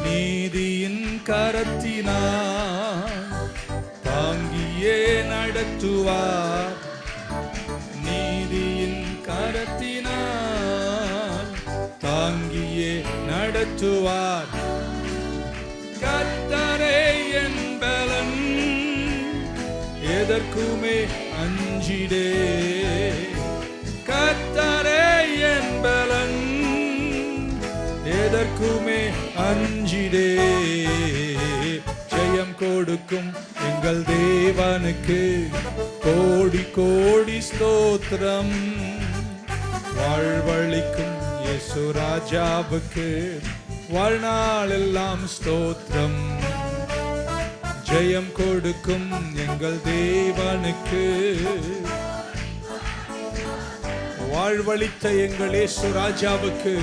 நீதியின் கரத்தினார் தாங்கியே நடத்துவார். நீதியின் கரத்தினார் தாங்கியே நடத்துவார். கர்த்தரே என் பலன், எதற்குமே அஞ்சிடே. கர்த்தரே என் பலன், எதற்குமே அஞ்சிடே. ஜெயம் கொடுக்கும் எங்கள் தேவனுக்கு கோடி கோடி ஸ்தோத்திரம். வாழ்வழிக்கும் இயேசு ராஜாவுக்கு வாழ்நாள் எல்லாம் ஸ்தோத்திரம். ஜெயம் கொடுக்கும் எங்கள் தேவனுக்கு, வாழ்வழித்த எங்கள் இயேசு ராஜாவுக்கு